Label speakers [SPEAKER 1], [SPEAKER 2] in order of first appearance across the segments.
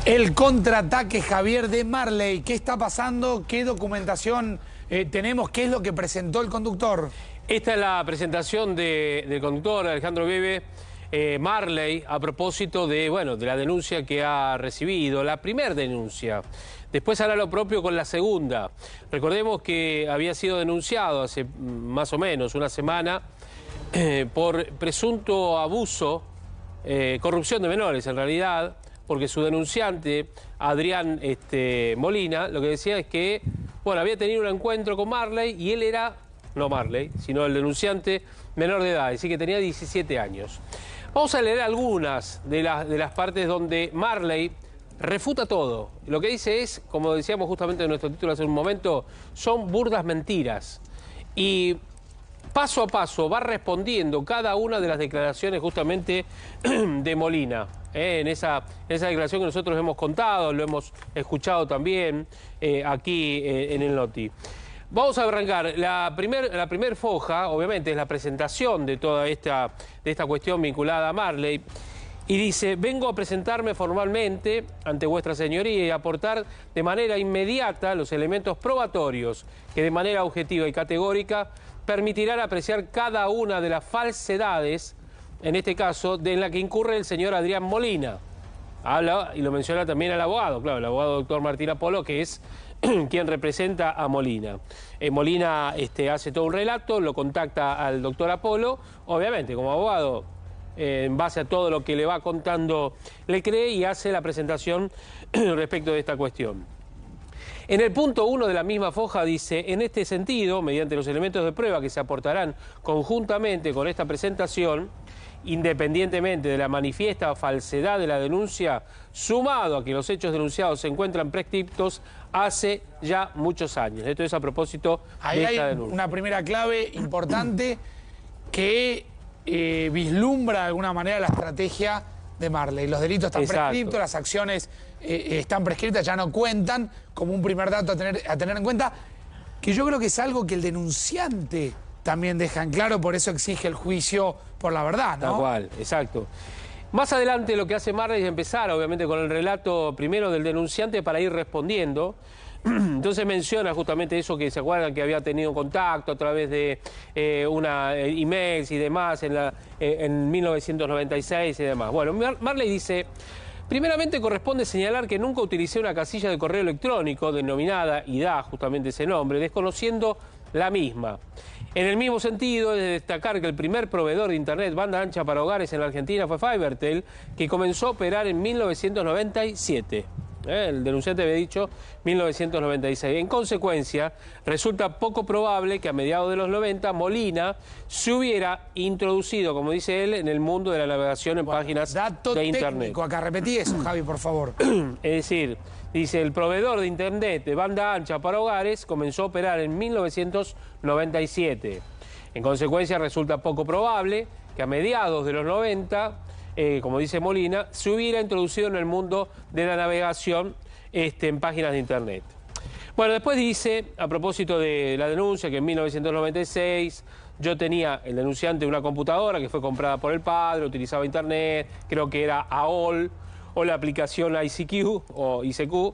[SPEAKER 1] El contraataque, Javier, de Marley. ¿Qué está pasando? ¿Qué documentación tenemos? ¿Qué es lo que presentó el conductor?
[SPEAKER 2] Esta es la presentación del conductor Alejandro Bebe, Marley, a propósito de la denuncia que ha recibido, la primera denuncia. Después hará lo propio con la segunda. Recordemos que había sido denunciado hace más o menos una semana por presunto abuso, corrupción de menores en realidad, porque su denunciante, Adrián Molina, lo que decía es que había tenido un encuentro con Marley y él era, no Marley, sino el denunciante menor de edad, es decir, que tenía 17 años. Vamos a leer algunas de las partes donde Marley refuta todo. Lo que dice es, como decíamos justamente en nuestro título hace un momento, son burdas mentiras. Y paso a paso va respondiendo cada una de las declaraciones justamente de Molina. En esa declaración que nosotros hemos contado, lo hemos escuchado también aquí en el Noti. Vamos a arrancar. La primer foja, obviamente, es la presentación de toda esta cuestión vinculada a Marley. Y dice: vengo a presentarme formalmente ante vuestra señoría y aportar de manera inmediata los elementos probatorios que de manera objetiva y categórica permitirán apreciar cada una de las falsedades, en este caso, en la que incurre el señor Adrián Molina. Habla y lo menciona también el abogado, claro, el abogado doctor Martín Apolo, que es quien representa a Molina. Molina hace todo un relato, lo contacta al doctor Apolo, obviamente como abogado, en base a todo lo que le va contando, le cree y hace la presentación respecto de esta cuestión. En el punto 1 de la misma foja dice: en este sentido, mediante los elementos de prueba que se aportarán conjuntamente con esta presentación, independientemente de la manifiesta falsedad de la denuncia, sumado a que los hechos denunciados se encuentran prescriptos hace ya muchos años. Esto es a propósito de esta denuncia.
[SPEAKER 1] Una primera clave importante que vislumbra de alguna manera la estrategia de Marley. Los delitos están prescriptos, las acciones están prescritas, ya no cuentan, como un primer dato a tener en cuenta, que yo creo que es algo que el denunciante también deja en claro, por eso exige el juicio por la verdad, ¿no?
[SPEAKER 2] Tal cual, exacto. Más adelante lo que hace Marley es empezar, obviamente, con el relato primero del denunciante para ir respondiendo. Entonces menciona justamente eso, que se acuerdan que había tenido contacto a través de emails y demás en 1996 y demás. Bueno, Marley dice: primeramente corresponde señalar que nunca utilicé una casilla de correo electrónico denominada, y da justamente ese nombre, desconociendo la misma. En el mismo sentido, es de destacar que el primer proveedor de Internet banda ancha para hogares en la Argentina fue Fibertel, que comenzó a operar en 1997. El denunciante había dicho 1996. En consecuencia, resulta poco probable que a mediados de los 90 Molina se hubiera introducido, como dice él, en el mundo de la navegación en páginas de Internet.
[SPEAKER 1] Técnico, acá repetí eso, Javi, por favor.
[SPEAKER 2] Es decir, dice, el proveedor de Internet de banda ancha para hogares comenzó a operar en 1997. En consecuencia, resulta poco probable que a mediados de los 90... como dice Molina, se hubiera introducido en el mundo de la navegación en páginas de Internet. Bueno, después dice, a propósito de la denuncia, que en 1996 yo tenía, el denunciante, una computadora que fue comprada por el padre, utilizaba Internet, creo que era AOL o la aplicación ICQ o ICQ.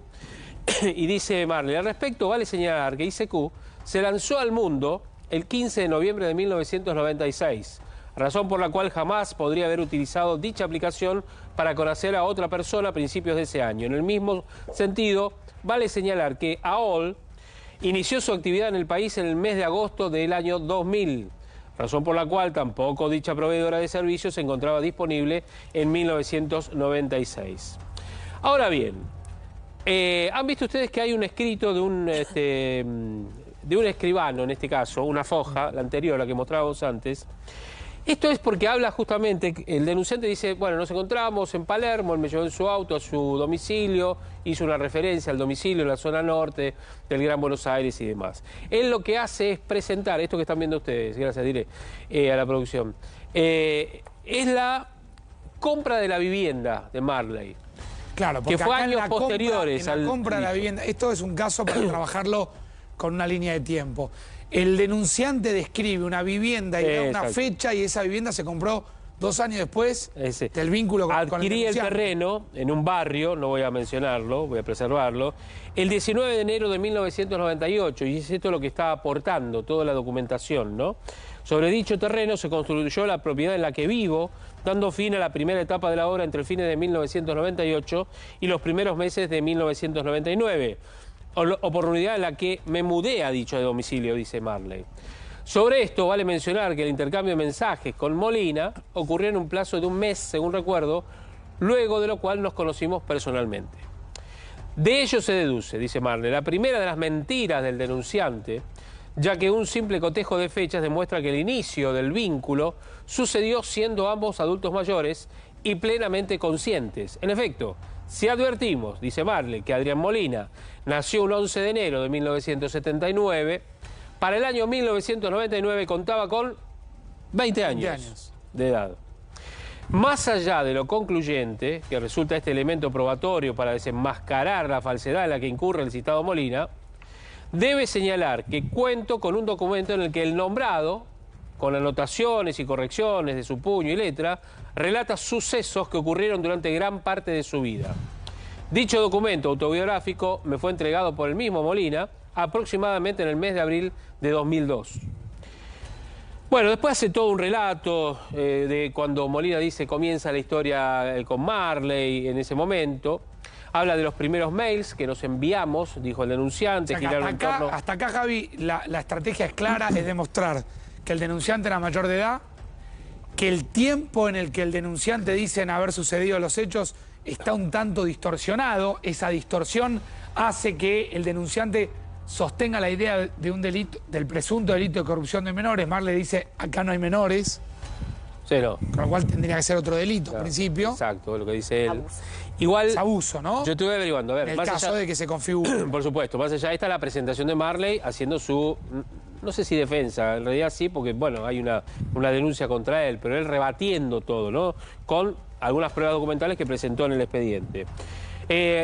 [SPEAKER 2] Y dice Marley: al respecto vale señalar que ICQ se lanzó al mundo el 15 de noviembre de 1996. Razón por la cual jamás podría haber utilizado dicha aplicación para conocer a otra persona a principios de ese año. En el mismo sentido, vale señalar que AOL inició su actividad en el país en el mes de agosto del año 2000, razón por la cual tampoco dicha proveedora de servicios se encontraba disponible en 1996. Ahora bien, ¿han visto ustedes que hay un escrito de un escribano, en este caso, una foja, la anterior, la que mostrábamos antes? Esto es porque habla justamente, el denunciante dice, bueno, nos encontramos en Palermo, él me llevó en su auto a su domicilio, hizo una referencia al domicilio en la zona norte del Gran Buenos Aires y demás. Él lo que hace es presentar, esto que están viendo ustedes, gracias, diré, a la producción, es la compra de la vivienda de Marley.
[SPEAKER 1] Claro, porque
[SPEAKER 2] que fue años posteriores
[SPEAKER 1] en la compra de la vivienda. Esto es un caso para trabajarlo con una línea de tiempo. El denunciante describe una vivienda y da una fecha, y esa vivienda se compró 2 años después del vínculo con el
[SPEAKER 2] Adquirí el terreno en un barrio, no voy a mencionarlo, voy a preservarlo, el 19 de enero de 1998, y es esto lo que está aportando toda la documentación, ¿no? Sobre dicho terreno se construyó la propiedad en la que vivo, dando fin a la primera etapa de la obra entre fines de 1998 y los primeros meses de 1999, oportunidad en la que me mudé a dicho domicilio, dice Marley. Sobre esto vale mencionar que el intercambio de mensajes con Molina ocurrió en un plazo de un mes, según recuerdo, luego de lo cual nos conocimos personalmente. De ello se deduce, dice Marley, la primera de las mentiras del denunciante, ya que un simple cotejo de fechas demuestra que el inicio del vínculo sucedió siendo ambos adultos mayores y plenamente conscientes. En efecto, si advertimos, dice Marley, que Adrián Molina nació un 11 de enero de 1979, para el año 1999 contaba con 20 años de edad. Más allá de lo concluyente, que resulta este elemento probatorio para desenmascarar la falsedad en la que incurre el citado Molina, debe señalar que cuento con un documento en el que el nombrado, con anotaciones y correcciones de su puño y letra, relata sucesos que ocurrieron durante gran parte de su vida. Dicho documento autobiográfico me fue entregado por el mismo Molina aproximadamente en el mes de abril de 2002. Bueno, después hace todo un relato de cuando Molina dice comienza la historia con Marley en ese momento. Habla de los primeros mails que nos enviamos, dijo el denunciante.
[SPEAKER 1] O sea, hasta acá, Javi, la estrategia es clara, es demostrar que el denunciante era mayor de edad, que el tiempo en el que el denunciante dice haber sucedido los hechos está un tanto distorsionado. Esa distorsión hace que el denunciante sostenga la idea de un delito, del presunto delito de corrupción de menores. Marley dice, acá no hay menores.
[SPEAKER 2] Sí, no.
[SPEAKER 1] Con lo cual tendría que ser otro delito, en principio.
[SPEAKER 2] Exacto, lo que dice él.
[SPEAKER 3] Abuso.
[SPEAKER 2] Igual,
[SPEAKER 1] es abuso, ¿no?
[SPEAKER 2] Yo estuve averiguando. A ver,
[SPEAKER 1] en el
[SPEAKER 2] más
[SPEAKER 1] caso
[SPEAKER 2] allá,
[SPEAKER 1] de que se configure.
[SPEAKER 2] Por supuesto, más allá, esta es la presentación de Marley haciendo su, no sé si defensa, en realidad sí, porque bueno, hay una denuncia contra él, pero él rebatiendo todo, ¿no? Con algunas pruebas documentales que presentó en el expediente.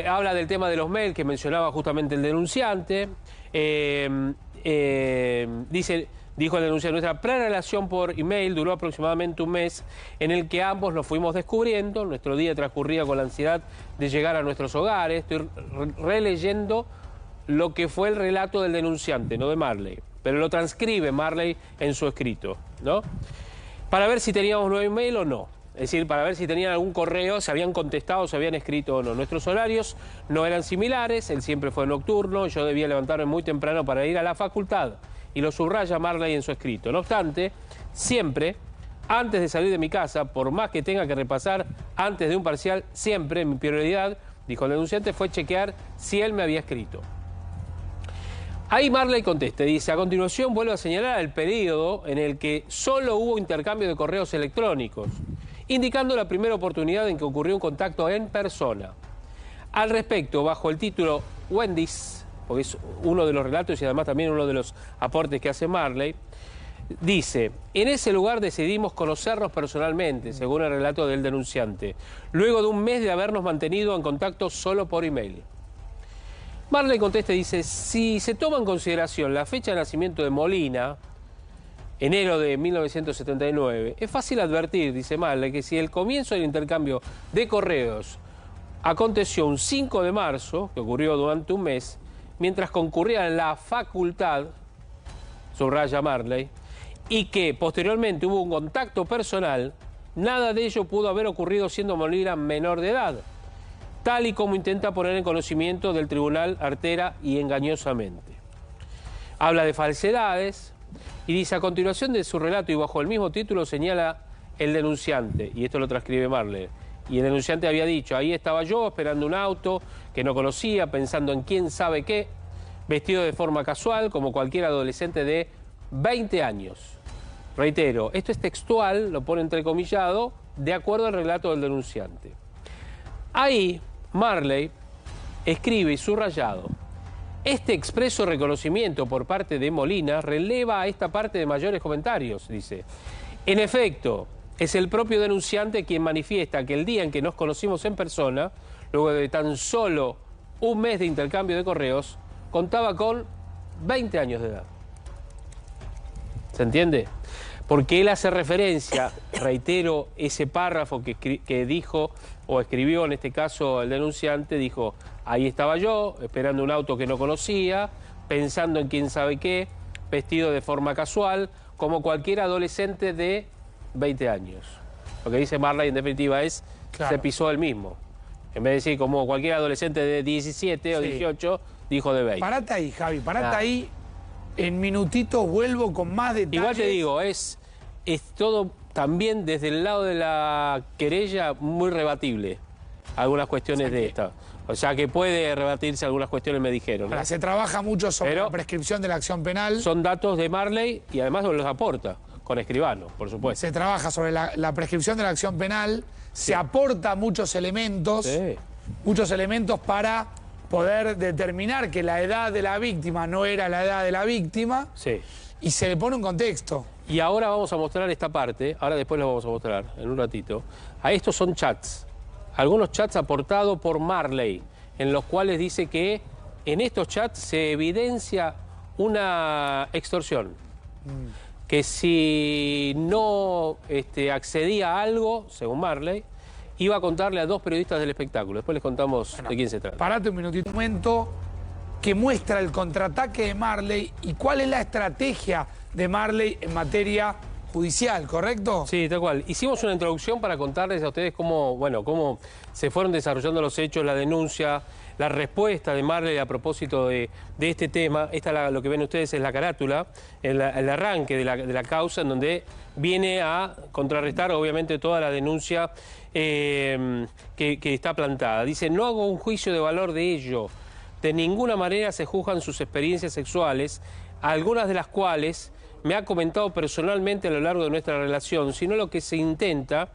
[SPEAKER 2] Habla del tema de los mails que mencionaba justamente el denunciante. Dijo el denunciante, nuestra prerelación por email duró aproximadamente un mes en el que ambos nos fuimos descubriendo. Nuestro día transcurría con la ansiedad de llegar a nuestros hogares. Estoy releyendo lo que fue el relato del denunciante, no de Marley, pero lo transcribe Marley en su escrito, ¿no? Para ver si teníamos nuevo email o no. Es decir, para ver si tenían algún correo, se habían contestado, se habían escrito o no. Nuestros horarios no eran similares, él siempre fue nocturno, yo debía levantarme muy temprano para ir a la facultad. Y lo subraya Marley en su escrito. No obstante, siempre, antes de salir de mi casa, por más que tenga que repasar antes de un parcial, siempre mi prioridad, dijo el denunciante, fue chequear si él me había escrito. Ahí Marley contesta, dice, a continuación vuelvo a señalar el periodo en el que solo hubo intercambio de correos electrónicos, indicando la primera oportunidad en que ocurrió un contacto en persona. Al respecto, bajo el título Wendy's, porque es uno de los relatos y además también uno de los aportes que hace Marley, dice, en ese lugar decidimos conocernos personalmente, según el relato del denunciante, luego de un mes de habernos mantenido en contacto solo por email. Marley contesta y dice, si se toma en consideración la fecha de nacimiento de Molina, enero de 1979, es fácil advertir, dice Marley, que si el comienzo del intercambio de correos aconteció un 5 de marzo, que ocurrió durante un mes, mientras concurría en la facultad, subraya Marley, y que posteriormente hubo un contacto personal, nada de ello pudo haber ocurrido siendo Molina menor de edad, tal y como intenta poner en conocimiento del tribunal artera y engañosamente. Habla de falsedades y dice, a continuación de su relato y bajo el mismo título señala el denunciante, y esto lo transcribe Marley, y el denunciante había dicho, ahí estaba yo esperando un auto que no conocía, pensando en quién sabe qué, vestido de forma casual, como cualquier adolescente de 20 años. Reitero, esto es textual, lo pone entrecomillado, de acuerdo al relato del denunciante. Ahí, Marley escribe y subrayado, este expreso reconocimiento por parte de Molina releva a esta parte de mayores comentarios, dice. En efecto, es el propio denunciante quien manifiesta que el día en que nos conocimos en persona, luego de tan solo un mes de intercambio de correos, contaba con 20 años de edad. ¿Se entiende? porque él hace referencia, reitero, ese párrafo que dijo o escribió, en este caso el denunciante, dijo, ahí estaba yo, esperando un auto que no conocía, pensando en quién sabe qué, vestido de forma casual, como cualquier adolescente de 20 años. Lo que dice Marley, en definitiva, es, claro, se pisó él mismo. En vez de decir como cualquier adolescente de 17 o 18, dijo de 20.
[SPEAKER 1] Parate ahí, Javi, parate ahí. En minutitos vuelvo con más detalles.
[SPEAKER 2] Igual te digo, es todo también desde el lado de la querella muy rebatible. Algunas cuestiones de esta. O sea que puede rebatirse algunas cuestiones, me dijeron, ¿no?
[SPEAKER 1] Ahora, se trabaja mucho sobre la prescripción de la acción penal.
[SPEAKER 2] Son datos de Marley y además los aporta con Escribano, por supuesto.
[SPEAKER 1] Se trabaja sobre la prescripción de la acción penal, se aporta muchos elementos para poder determinar que la edad de la víctima no era la edad de la víctima, y se le pone un contexto.
[SPEAKER 2] Y ahora vamos a mostrar esta parte, ahora después lo vamos a mostrar en un ratito. A estos son chats, algunos chats aportados por Marley, en los cuales dice que en estos chats se evidencia una extorsión. Que si no accedía a algo, según Marley, iba a contarle a 2 periodistas del espectáculo. Después les contamos de quién se trata.
[SPEAKER 1] Parate un minutito, un momento que muestra el contraataque de Marley y cuál es la estrategia de Marley en materia judicial, ¿correcto?
[SPEAKER 2] Sí, tal cual. Hicimos una introducción para contarles a ustedes cómo se fueron desarrollando los hechos, la denuncia, la respuesta de Marley a propósito de este tema. Lo que ven ustedes es la carátula, el arranque de la causa, en donde viene a contrarrestar, obviamente, toda la denuncia que está plantada. Dice, no hago un juicio de valor de ello. De ninguna manera se juzgan sus experiencias sexuales, algunas de las cuales me ha comentado personalmente a lo largo de nuestra relación, sino lo que se intenta,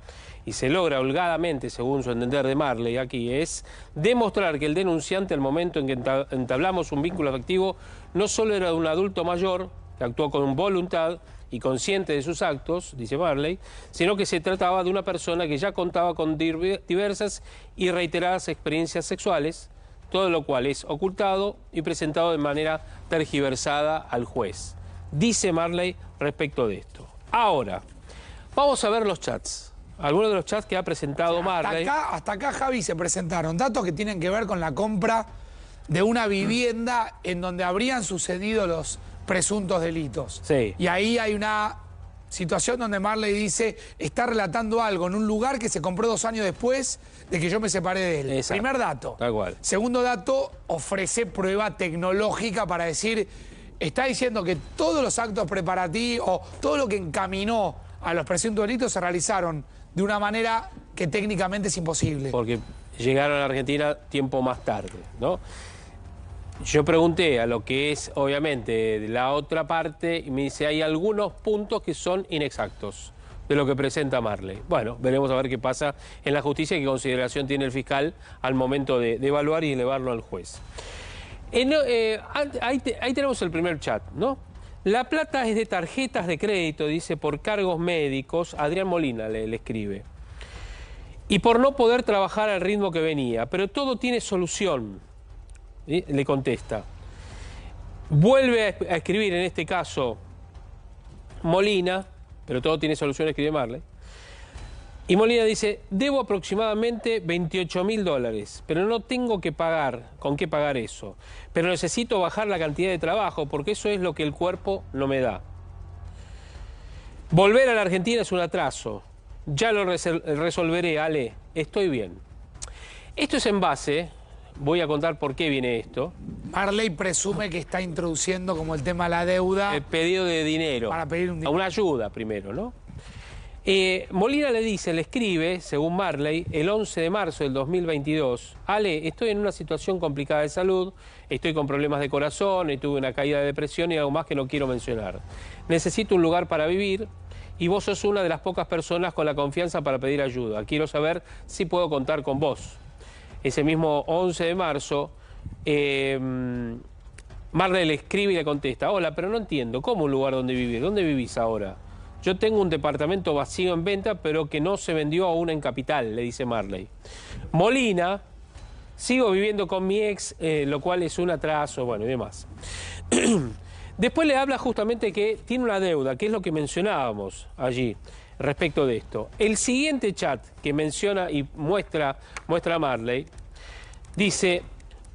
[SPEAKER 2] y se logra holgadamente, según su entender de Marley aquí, es demostrar que el denunciante, al momento en que entablamos un vínculo afectivo, no solo era un adulto mayor, que actuó con voluntad y consciente de sus actos, dice Marley, sino que se trataba de una persona que ya contaba con diversas y reiteradas experiencias sexuales, todo lo cual es ocultado y presentado de manera tergiversada al juez. Dice Marley respecto de esto. Ahora, vamos a ver los chats. Algunos de los chats que ha presentado Marley.
[SPEAKER 1] Hasta acá, Javi, se presentaron datos que tienen que ver con la compra de una vivienda en donde habrían sucedido los presuntos delitos.
[SPEAKER 2] Sí.
[SPEAKER 1] Y ahí hay una situación donde Marley dice, está relatando algo en un lugar que se compró 2 años después de que yo me separé de él.
[SPEAKER 2] Exacto.
[SPEAKER 1] Primer dato.
[SPEAKER 2] Tal cual.
[SPEAKER 1] Segundo dato, ofrece prueba tecnológica para decir, está diciendo que todos los actos preparativos, o todo lo que encaminó a los presuntos delitos se realizaron de una manera que técnicamente es imposible.
[SPEAKER 2] Porque llegaron a la Argentina tiempo más tarde, ¿no? Yo pregunté a lo que es, obviamente, de la otra parte, y me dice, hay algunos puntos que son inexactos de lo que presenta Marley. Bueno, veremos a ver qué pasa en la justicia y qué consideración tiene el fiscal al momento de evaluar y elevarlo al juez. Ahí tenemos el primer chat, ¿no? La plata es de tarjetas de crédito, dice, por cargos médicos. Adrián Molina le escribe. Y por no poder trabajar al ritmo que venía. Pero todo tiene solución, ¿sí? Le contesta. Vuelve a escribir, en este caso, Molina, pero todo tiene solución, escribe Marley. Y Molina dice, debo aproximadamente $28.000, pero no tengo con qué pagar eso. Pero necesito bajar la cantidad de trabajo, porque eso es lo que el cuerpo no me da. Volver a la Argentina es un atraso. Ya lo resolveré, Ale, estoy bien. Esto es en base, voy a contar por qué viene esto.
[SPEAKER 1] Marley presume que está introduciendo como el tema de la deuda.
[SPEAKER 2] El pedido de dinero.
[SPEAKER 1] Para pedir
[SPEAKER 2] una ayuda primero, ¿no? Molina le escribe, según Marley, el 11 de marzo del 2022, Ale, estoy en una situación complicada de salud, estoy con problemas de corazón, y tuve una caída de depresión y algo más que no quiero mencionar. Necesito un lugar para vivir y vos sos una de las pocas personas con la confianza para pedir ayuda. Quiero saber si puedo contar con vos. Ese mismo 11 de marzo, Marley le escribe y le contesta, hola, pero no entiendo, ¿cómo un lugar donde vivir? ¿Dónde vivís ahora? Yo tengo un departamento vacío en venta, pero que no se vendió aún en Capital, le dice Marley. Molina, sigo viviendo con mi ex, lo cual es un atraso, bueno, y demás. Después le habla justamente que tiene una deuda, que es lo que mencionábamos allí respecto de esto. El siguiente chat que menciona y muestra Marley dice: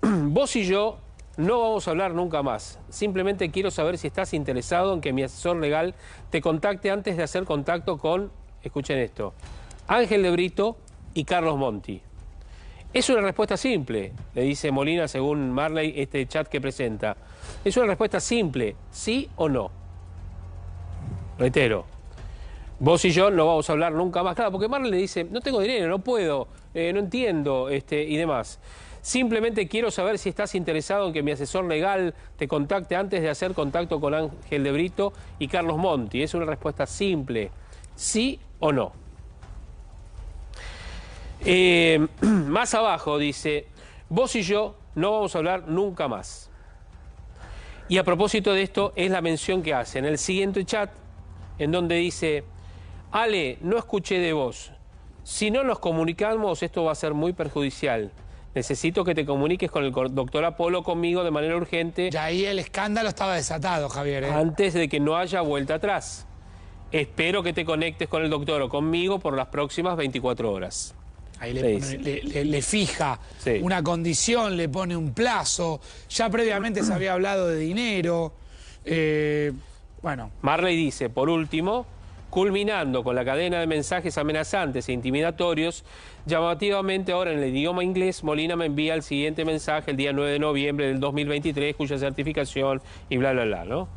[SPEAKER 2] vos y yo no vamos a hablar nunca más. Simplemente quiero saber si estás interesado en que mi asesor legal te contacte antes de hacer contacto con, escuchen esto, Ángel de Brito y Carlos Monti. Es una respuesta simple, le dice Molina según Marley, este chat que presenta. Es una respuesta simple, sí o no. Reitero, vos y yo no vamos a hablar nunca más. Claro, porque Marley le dice, no tengo dinero, no puedo, no entiendo, y demás. Simplemente quiero saber si estás interesado en que mi asesor legal te contacte antes de hacer contacto con Ángel de Brito y Carlos Monti. Es una respuesta simple, sí o no. Más abajo dice, vos y yo no vamos a hablar nunca más. Y a propósito de esto es la mención que hace en el siguiente chat, en donde dice, Ale, no escuché de vos. Si no nos comunicamos, esto va a ser muy perjudicial. Necesito que te comuniques con el doctor Apolo conmigo de manera urgente.
[SPEAKER 1] Ya ahí el escándalo estaba desatado, Javier.
[SPEAKER 2] Antes de que no haya vuelta atrás. Espero que te conectes con el doctor o conmigo por las próximas 24 horas.
[SPEAKER 1] Ahí le fija una condición, le pone un plazo. Ya previamente se había hablado de dinero. Bueno.
[SPEAKER 2] Marley dice, por último, culminando con la cadena de mensajes amenazantes e intimidatorios, llamativamente ahora en el idioma inglés, Molina me envía el siguiente mensaje el día 9 de noviembre del 2023, cuya certificación y bla, bla, bla, ¿no?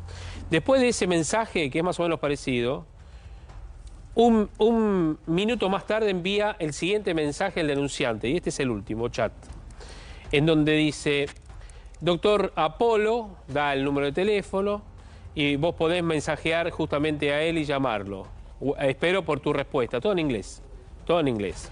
[SPEAKER 2] Después de ese mensaje, que es más o menos parecido, un minuto más tarde envía el siguiente mensaje el denunciante, y este es el último chat, en donde dice, doctor Apolo, da el número de teléfono, y vos podés mensajear justamente a él y llamarlo. Espero por tu respuesta, todo en inglés, todo en inglés.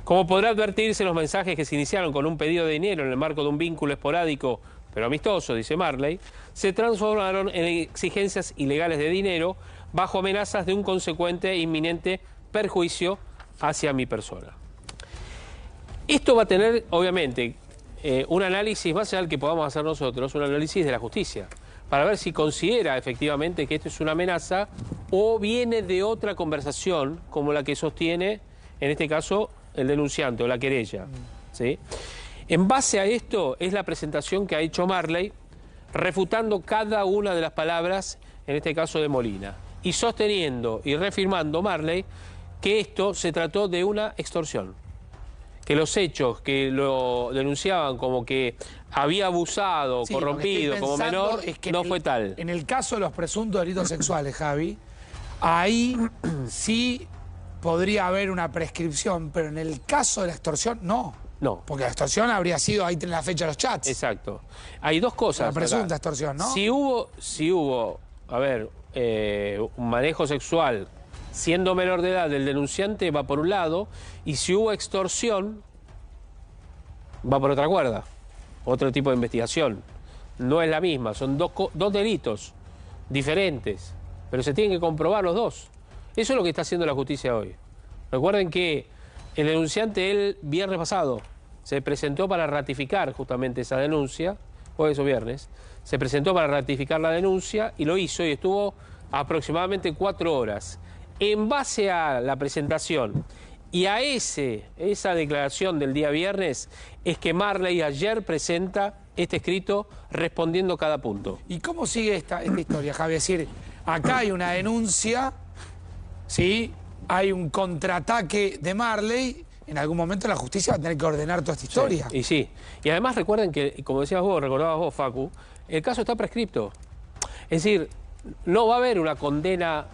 [SPEAKER 2] Como podrá advertirse, los mensajes que se iniciaron con un pedido de dinero en el marco de un vínculo esporádico, pero amistoso, dice Marley, se transformaron en exigencias ilegales de dinero bajo amenazas de un consecuente e inminente perjuicio hacia mi persona. Esto va a tener, obviamente, un análisis más allá del que podamos hacer nosotros, un análisis de la justicia, para ver si considera efectivamente que esto es una amenaza o viene de otra conversación como la que sostiene, en este caso, el denunciante o la querella, ¿sí? En base a esto es la presentación que ha hecho Marley, refutando cada una de las palabras, en este caso de Molina, y sosteniendo y reafirmando Marley que esto se trató de una extorsión, que los hechos que lo denunciaban como que había abusado, corrompido como menor, es que no fue tal.
[SPEAKER 1] En el caso de los presuntos delitos sexuales, Javi, ahí sí podría haber una prescripción, pero en el caso de la extorsión, no.
[SPEAKER 2] No.
[SPEAKER 1] Porque la extorsión habría sido, ahí tenés la fecha de los chats.
[SPEAKER 2] Exacto. Hay dos cosas.
[SPEAKER 1] La presunta extorsión, ¿no?
[SPEAKER 2] Si hubo, a ver, un manejo sexual siendo menor de edad del denunciante, va por un lado, y si hubo extorsión, va por otra cuerda. Otro tipo de investigación. No es la misma, son dos delitos diferentes, pero se tienen que comprobar los dos. Eso es lo que está haciendo la justicia hoy. Recuerden que el denunciante el viernes pasado se presentó para ratificar justamente esa denuncia, jueves o viernes, se presentó para ratificar la denuncia y lo hizo y estuvo aproximadamente 4 horas. En base a la presentación y a esa declaración del día viernes es que Marley ayer presenta este escrito respondiendo cada punto.
[SPEAKER 1] ¿Y cómo sigue esta historia, Javi? Es decir, acá hay una denuncia, ¿sí? Hay un contraataque de Marley, en algún momento la justicia va a tener que ordenar toda esta historia.
[SPEAKER 2] Sí, y sí. Y además recuerden que, como decías vos, recordabas vos, Facu, el caso está prescripto. Es decir, no va a haber una condena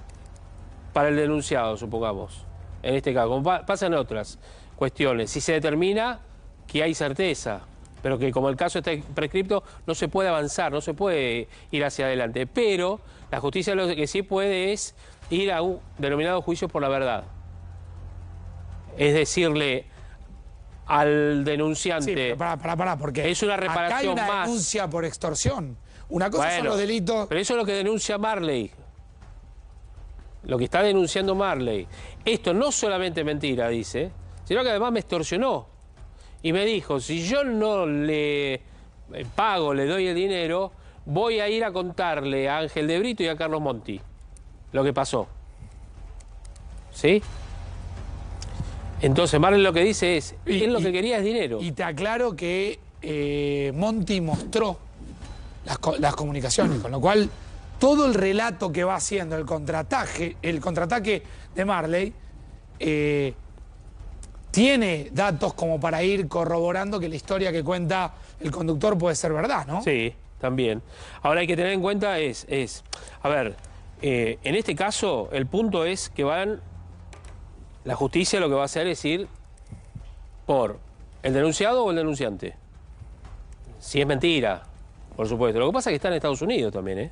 [SPEAKER 2] para el denunciado, supongamos, en este caso, como pasa en otras cuestiones. Si se determina que hay certeza, pero que como el caso está prescripto, no se puede avanzar, no se puede ir hacia adelante. Pero la justicia lo que sí puede es ir a un denominado juicio por la verdad. Es decirle al denunciante...
[SPEAKER 1] Sí, pará, porque
[SPEAKER 2] es una reparación
[SPEAKER 1] acá hay una
[SPEAKER 2] más.
[SPEAKER 1] Denuncia por extorsión. Una cosa son los delitos...
[SPEAKER 2] Pero eso es lo que denuncia Marley. Lo que está denunciando Marley. Esto no solamente mentira, dice, sino que además me extorsionó. Y me dijo, si yo no le pago, le doy el dinero, voy a ir a contarle a Ángel de Brito y a Carlos Monti lo que pasó. ¿Sí? Entonces Marley lo que dice es, él lo que quería es dinero.
[SPEAKER 1] Y te aclaro que Monti mostró las comunicaciones, con lo cual todo el relato que va haciendo el contraataque de Marley tiene datos como para ir corroborando que la historia que cuenta el conductor puede ser verdad, ¿no?
[SPEAKER 2] Sí, también. Ahora hay que tener en cuenta a ver, en este caso el punto es que la justicia lo que va a hacer es ir por el denunciado o el denunciante. Si es mentira, por supuesto. Lo que pasa es que está en Estados Unidos también, ¿eh?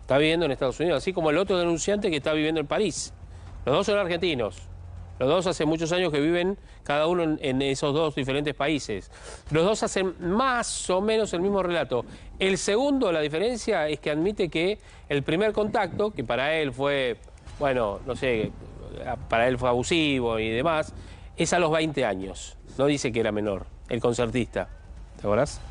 [SPEAKER 2] Está viviendo en Estados Unidos, así como el otro denunciante que está viviendo en París. Los dos son argentinos. Los dos hace muchos años que viven cada uno en esos dos diferentes países. Los dos hacen más o menos el mismo relato. El segundo, la diferencia es que admite que el primer contacto, que para él fue, bueno, no sé, para él fue abusivo y demás, es a los 20 años. No dice que era menor, el concertista. ¿Te acordás?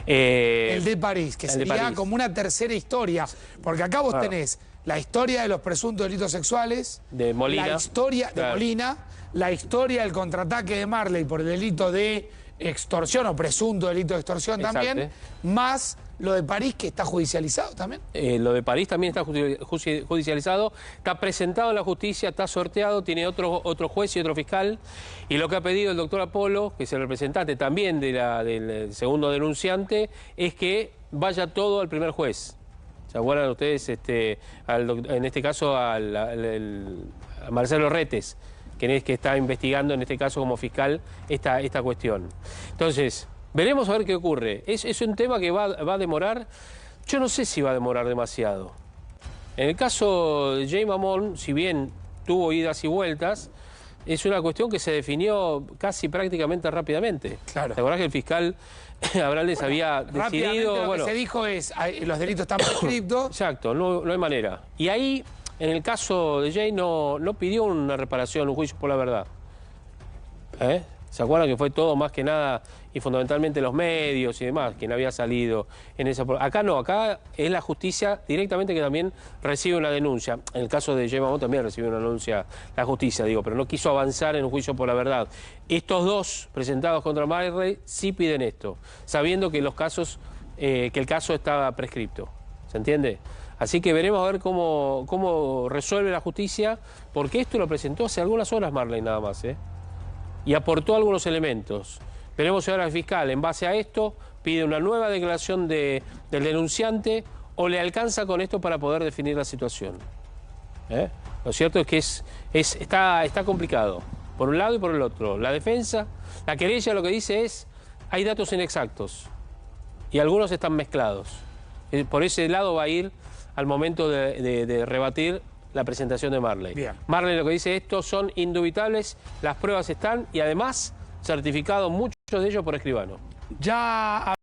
[SPEAKER 1] El de París, que sería como una tercera historia, porque acá vos tenés la historia de los presuntos delitos sexuales,
[SPEAKER 2] de Molina,
[SPEAKER 1] la historia de Molina, la historia del contraataque de Marley por el delito de extorsión o presunto delito de extorsión también, más lo de París que está judicializado también.
[SPEAKER 2] Lo de París también está judicializado, está presentado en la justicia, está sorteado, tiene otro juez y otro fiscal. Y lo que ha pedido el doctor Apolo, que es el representante también del segundo denunciante, es que vaya todo al primer juez. ¿Se acuerdan ustedes? En este caso a Marcelo Retes, que está investigando en este caso como fiscal esta cuestión. Entonces, veremos a ver qué ocurre. Es un tema que va a demorar. Yo no sé si va a demorar demasiado. En el caso de Jay Mamón, si bien tuvo idas y vueltas, es una cuestión que se definió casi prácticamente rápidamente.
[SPEAKER 1] Claro.
[SPEAKER 2] ¿Te acordás que el fiscal Abrales había decidido?
[SPEAKER 1] Lo que se dijo es, los delitos están prescriptos.
[SPEAKER 2] Exacto, no hay manera. Y ahí, en el caso de Jay, no pidió una reparación, un juicio por la verdad. ¿Se acuerdan que fue todo más que nada y fundamentalmente los medios y demás, quien había salido en esa... Acá no, acá es la justicia directamente que también recibe una denuncia. En el caso de Jay Mamón también recibió una denuncia la justicia, pero no quiso avanzar en un juicio por la verdad. Estos dos presentados contra Marley sí piden esto, sabiendo que que el caso estaba prescripto. ¿Se entiende? Así que veremos a ver cómo resuelve la justicia, porque esto lo presentó hace algunas horas Marley nada más, y aportó algunos elementos. Veremos si ahora el fiscal, en base a esto, pide una nueva declaración del denunciante o le alcanza con esto para poder definir la situación. Lo cierto es que está complicado, por un lado y por el otro. La defensa, la querella lo que dice es, hay datos inexactos y algunos están mezclados. Por ese lado va a ir al momento de rebatir la presentación de Marley.
[SPEAKER 1] Bien.
[SPEAKER 2] Marley lo que dice, estos son indubitables, las pruebas están y además certificados muchos de ellos por escribano.
[SPEAKER 1] Ya